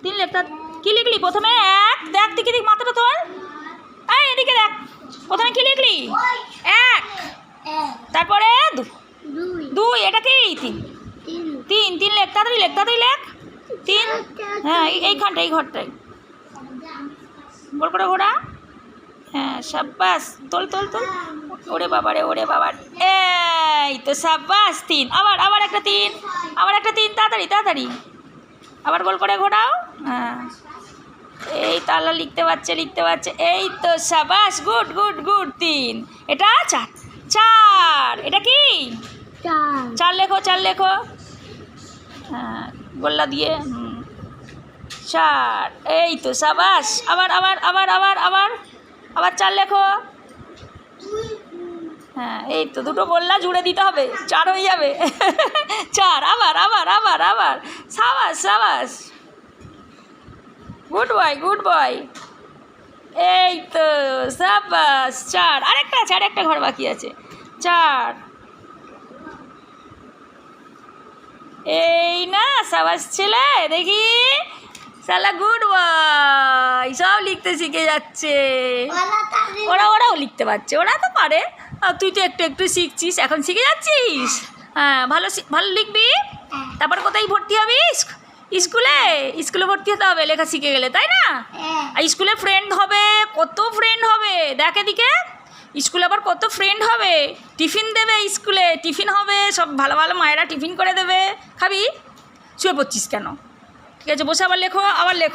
তিন লেখ। কি লিখলি প্রথমে? এক, দেখ দিকে দিক মাথাটা তোর, এই এদিকে দেখ। প্রথমে কি লিখলি? এক, তারপরে দুই, এটা কি? তিন। তিন, তিন লেখ, তাড়াতাড়ি লেখ, তাড়াতাড়ি লেখ। তিন, হ্যাঁ এইখানটা, এই ঘরটাই বল করে ঘোরা। হ্যাঁ সাব্বাস, তোল তোল তোল। ওরে বাবারে, ওরে বাবার, এই তো সাব্বাস। তিন, আবার আবার একটা তিন, আবার একটা তিন, তাড়াতাড়ি তাড়াতাড়ি, আবার গোল করে ঘোরাও। হ্যাঁ এই তালা লিখতে পারছে, লিখতে পারছে, এই তো সাবাস, গুড গুড গুড। তিন, এটা চার, চার, এটা কি? চার লেখো, চার লেখো। হ্যাঁ গোল্লা দিয়ে, চার, এই তো সাবাস। আবার আবার আবার আবার আবার আবার চার লেখো। হ্যাঁ এই তো, দুটো গোল্লা জুড়ে দিতে হবে, চার হয়ে যাবে। চার, আবার আবার আবার আবার, সাবাস সাবাস, গুড বয় গুড বয়। এই তো সাবাস, চার। আরেকটা আছে, আরেকটা ঘর বাকি আছে। চার, এই না সাবাস ছেলে, দেখি সালা গুড বয়, সব লিখতে শিখে যাচ্ছে। ওরাও লিখতে পারছে, ওরা তো পারে, তুই তো একটু একটু শিখছিস, এখন শিখে যাচ্ছিস। হ্যাঁ ভালো ভালো লিখবি, তারপর কোথায় ভর্তি হবি? স্কুলে, স্কুলে ভর্তি হতে হবে লেখা শিখে গেলে, তাই না? আর স্কুলে ফ্রেন্ড হবে, কত ফ্রেন্ড হবে দেখ এদিকে। স্কুলে আবার কত ফ্রেন্ড হবে, টিফিন দেবে স্কুলে, টিফিন হবে, সব ভালো ভালো মায়েরা টিফিন করে দেবে, খাবি। শুয়ে পড়ছিস কেন? ঠিক আছে বসে আবার লেখো, আবার লেখো।